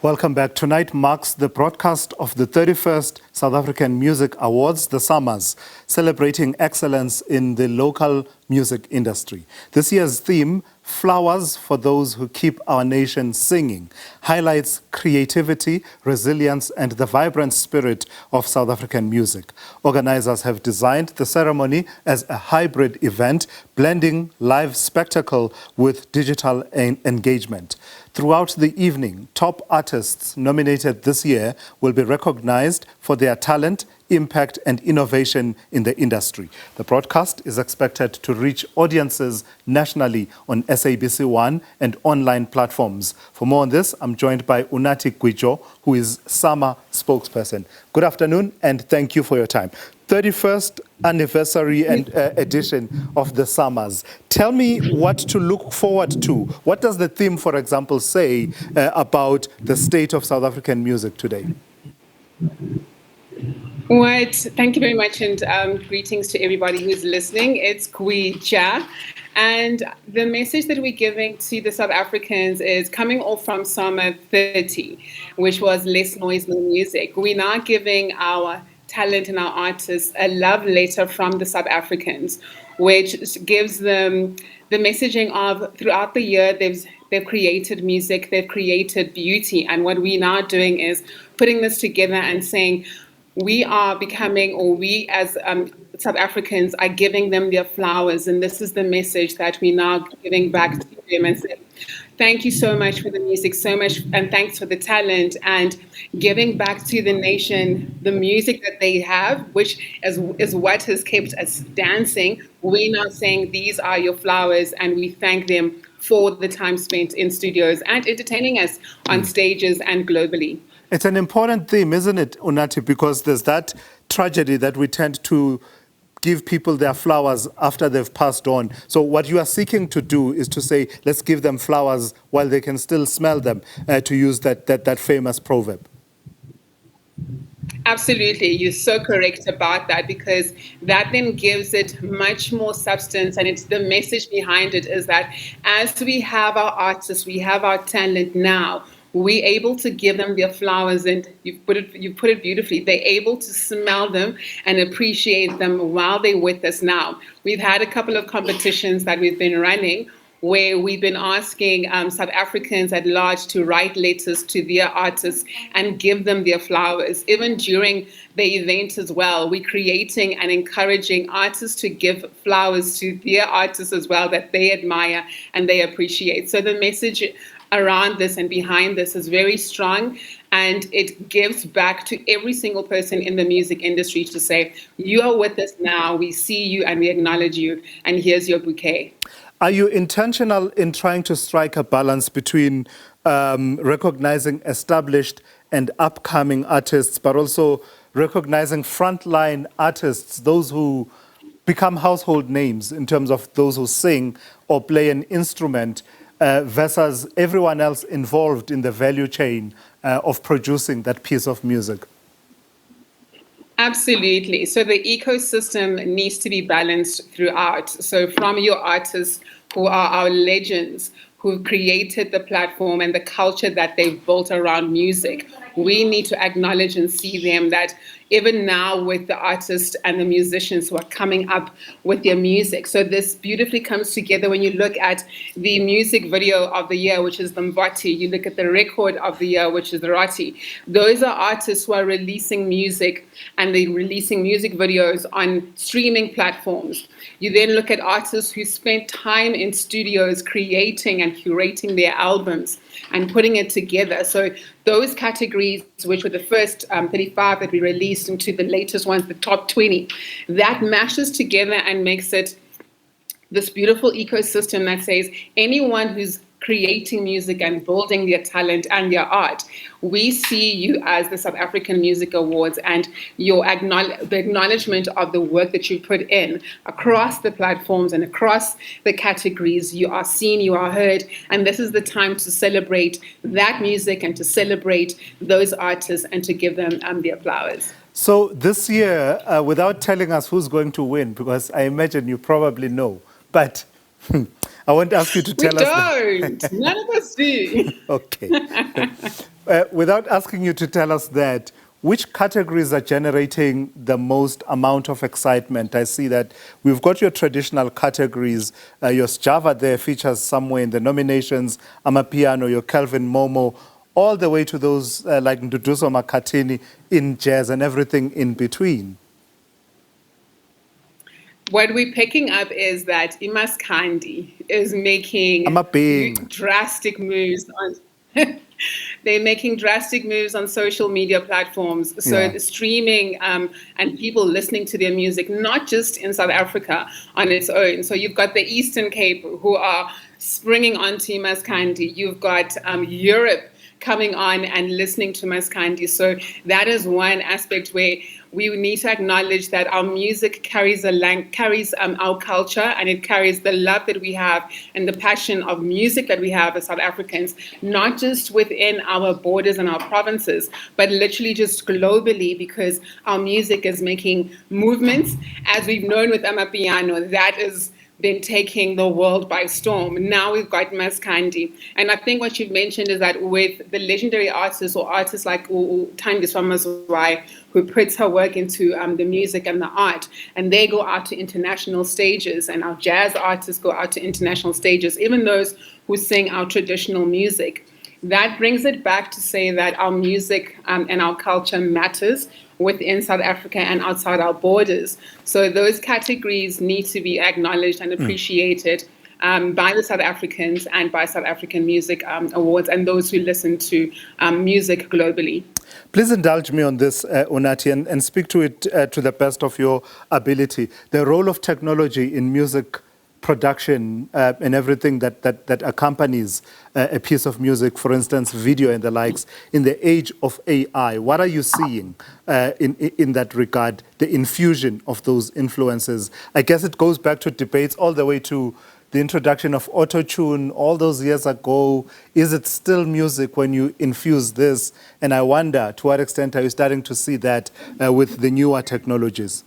Welcome back. Tonight marks the broadcast of the 31st South African Music Awards, the SAMAs, celebrating excellence in the local music industry. This year's theme, Flowers for Those Who Keep Our Nation Singing, highlights creativity, resilience, and the vibrant spirit of South African music. Organizers have designed the ceremony as a hybrid event, blending live spectacle with digital engagement. Throughout the evening, top artists nominated this year will be recognized for their talent, impact, and innovation in the industry. The broadcast is expected to reach audiences nationally on SABC 1 and online platforms. For more on this, I'm joined by Unathi Gwijo, who is SAMA spokesperson. Good afternoon, and thank you for your time. 31st anniversary and edition of the SAMAs. Tell me what to look forward to. What does the theme, for example, say about the state of South African music today? Right. Thank you very much, and greetings to everybody who's listening. It's Gwija, and the message that we're giving to the South Africans is coming off from Summer 30, which was less noise, more music. We're now giving our talent and our artists a love letter from the South Africans, which gives them the messaging of throughout the year they've created music, they've created beauty, and what we're now doing is putting this together and saying, we are becoming, or we as South Africans are giving them their flowers. And this is the message that we're now giving back to them and saying, thank you so much for the music, so much, and thanks for the talent, and giving back to the nation the music that they have, which is what has kept us dancing. We're now saying these are your flowers, and we thank them for the time spent in studios and entertaining us on stages and globally. It's an important theme, isn't it, Unathi? Because there's that tragedy that we tend to give people their flowers after they've passed on. So what you are seeking to do is to say, let's give them flowers while they can still smell them, to use that famous proverb. Absolutely. You're so correct about that, because that then gives it much more substance, and it's the message behind it is that as we have our artists, we have our talent now, we're able to give them their flowers, and you put it beautifully. They're able to smell them and appreciate them while they're with us now. We've had a couple of competitions that we've been running where we've been asking South Africans at large to write letters to their artists and give them their flowers. Even during the event as well, we're creating and encouraging artists to give flowers to their artists as well that they admire and they appreciate. So the message around this and behind this is very strong, and it gives back to every single person in the music industry to say, you are with us now, we see you and we acknowledge you, and here's your bouquet. Are you intentional in trying to strike a balance between recognizing established and upcoming artists, but also recognizing frontline artists, those who become household names in terms of those who sing or play an instrument, versus everyone else involved in the value chain of producing that piece of music? Absolutely. So the ecosystem needs to be balanced throughout. So from your artists who are our legends, who created the platform and the culture that they've built around music, we need to acknowledge and see them, that even now with the artists and the musicians who are coming up with their music. So this beautifully comes together when you look at the music video of the year, which is the Mvati. You look at the record of the year, which is the Rati. Those are artists who are releasing music, and they're releasing music videos on streaming platforms. You then look at artists who spent time in studios creating and curating their albums and putting it together. So those categories, which were the first 35 that we released into the latest ones, the top 20, that mashes together and makes it this beautiful ecosystem that says anyone who's creating music and building their talent and their art, we see you as the South African Music Awards, and the acknowledgement of the work that you put in across the platforms and across the categories. You are seen, you are heard, and this is the time to celebrate that music and to celebrate those artists and to give them their flowers. So this year, without telling us who's going to win, because I imagine you probably know, but I won't ask you to tell us. We don't. None of us do. Okay. Without asking you to tell us that, which categories are generating the most amount of excitement? I see that we've got your traditional categories. Your Java there features somewhere in the nominations, Amapiano, your Calvin Momo, all the way to those like Nduduzo Makatini in jazz and everything in between. What we're picking up is that Imas Kandi is making drastic moves on. They're making drastic moves on social media platforms. So the streaming and people listening to their music, not just in South Africa on its own. So you've got the Eastern Cape who are springing onto Imas Kandi. You've got Europe coming on and listening to Maskandi. So that is one aspect where we need to acknowledge that our music carries our culture, and it carries the love that we have and the passion of music that we have as South Africans, not just within our borders and our provinces, but literally just globally, because our music is making movements. As we've known with Amapiano, that is been taking the world by storm. Now we've got Maskandi. And I think what you've mentioned is that with the legendary artists or artists like Thandi Swamazwai, who puts her work into the music and the art, and they go out to international stages, and our jazz artists go out to international stages, even those who sing our traditional music. That brings it back to say that our music and our culture matters within South Africa and outside our borders. So those categories need to be acknowledged and appreciated by the South Africans and by South African Music Awards and those who listen to music globally. Please indulge me on this, Unathi, and speak to it to the best of your ability. The role of technology in music production and everything that accompanies a piece of music, for instance, video and the likes, in the age of AI. What are you seeing in that regard, the infusion of those influences? I guess it goes back to debates all the way to the introduction of auto-tune all those years ago. Is it still music when you infuse this? And I wonder, to what extent are you starting to see that with the newer technologies?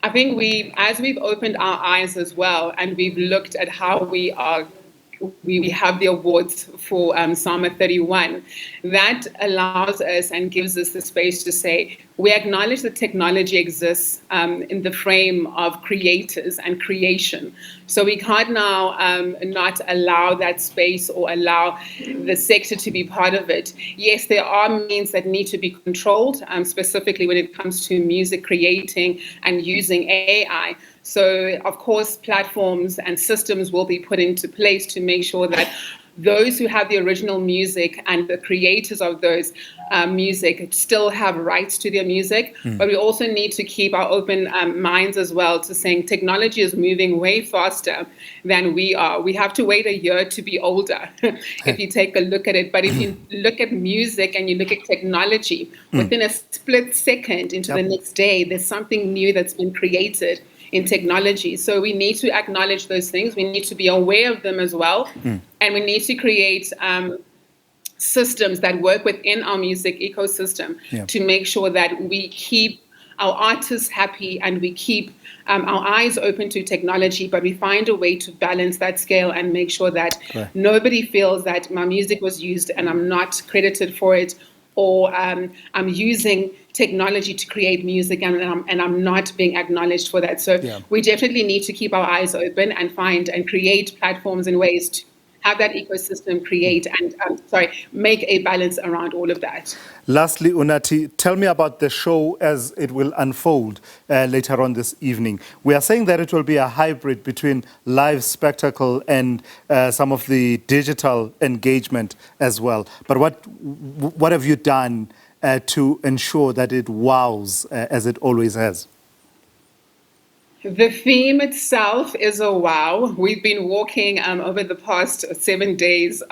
I think as we've opened our eyes as well, and we've looked at how we have the awards for Sama 31, that allows us and gives us the space to say, we acknowledge that technology exists in the frame of creators and creation. So we can't now not allow that space or allow the sector to be part of it. Yes, there are means that need to be controlled, specifically when it comes to music creating and using AI. So, of course, platforms and systems will be put into place to make sure that those who have the original music and the creators of those music still have rights to their music. But we also need to keep our open minds as well to saying technology is moving way faster than we are. We have to wait a year to be older if you take a look at it. But if you look at music and you look at technology, within a split second into the next day, there's something new that's been created in technology. So we need to acknowledge those things. We need to be aware of them as well. And we need to create systems that work within our music ecosystem to make sure that we keep our artists happy and we keep our eyes open to technology, but we find a way to balance that scale and make sure that nobody feels that my music was used and I'm not credited for it, or I'm using technology to create music and I'm not being acknowledged for that. So we definitely need to keep our eyes open and find and create platforms and ways to have that ecosystem create and make a balance around all of that. Lastly, Unathi, tell me about the show as it will unfold later on this evening. We are saying that it will be a hybrid between live spectacle and some of the digital engagement as well. But what have you done to ensure that it wows as it always has? The theme itself is a wow. We've been walking over the past 7 days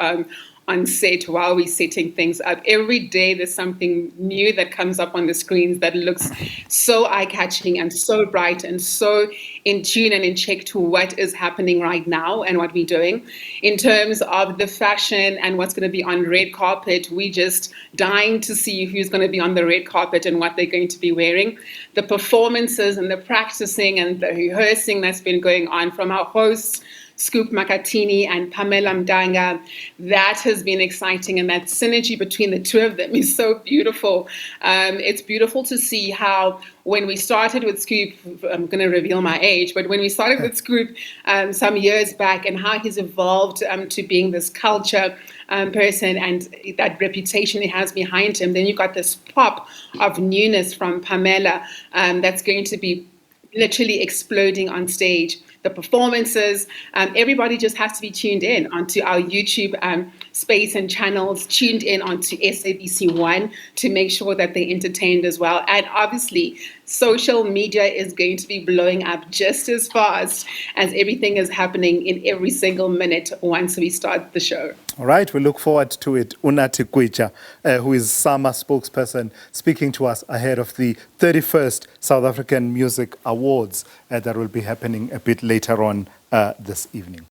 on set while we're setting things up. Every day there's something new that comes up on the screens that looks so eye-catching and so bright and so in tune and in check to what is happening right now and what we're doing. In terms of the fashion and what's going to be on red carpet, we just dying to see who's going to be on the red carpet and what they're going to be wearing. The performances and the practicing and the rehearsing that's been going on from our hosts, Scoop Makatini and Pamela Mdanga. That has been exciting, and that synergy between the two of them is so beautiful. It's beautiful to see how when we started with Scoop, I'm going to reveal my age, but when we started with Scoop some years back, and how he's evolved to being this culture person and that reputation he has behind him, then you got this pop of newness from Pamela that's going to be literally exploding on stage. The performances, everybody just has to be tuned in onto our YouTube space and channels, tuned in onto SABC One to make sure that they're entertained as well. And obviously, social media is going to be blowing up just as fast as everything is happening in every single minute once we start the show. All right, we look forward to it. Unathi Kwicha, who is SAMA spokesperson, speaking to us ahead of the 31st South African Music Awards that will be happening a bit later on this evening.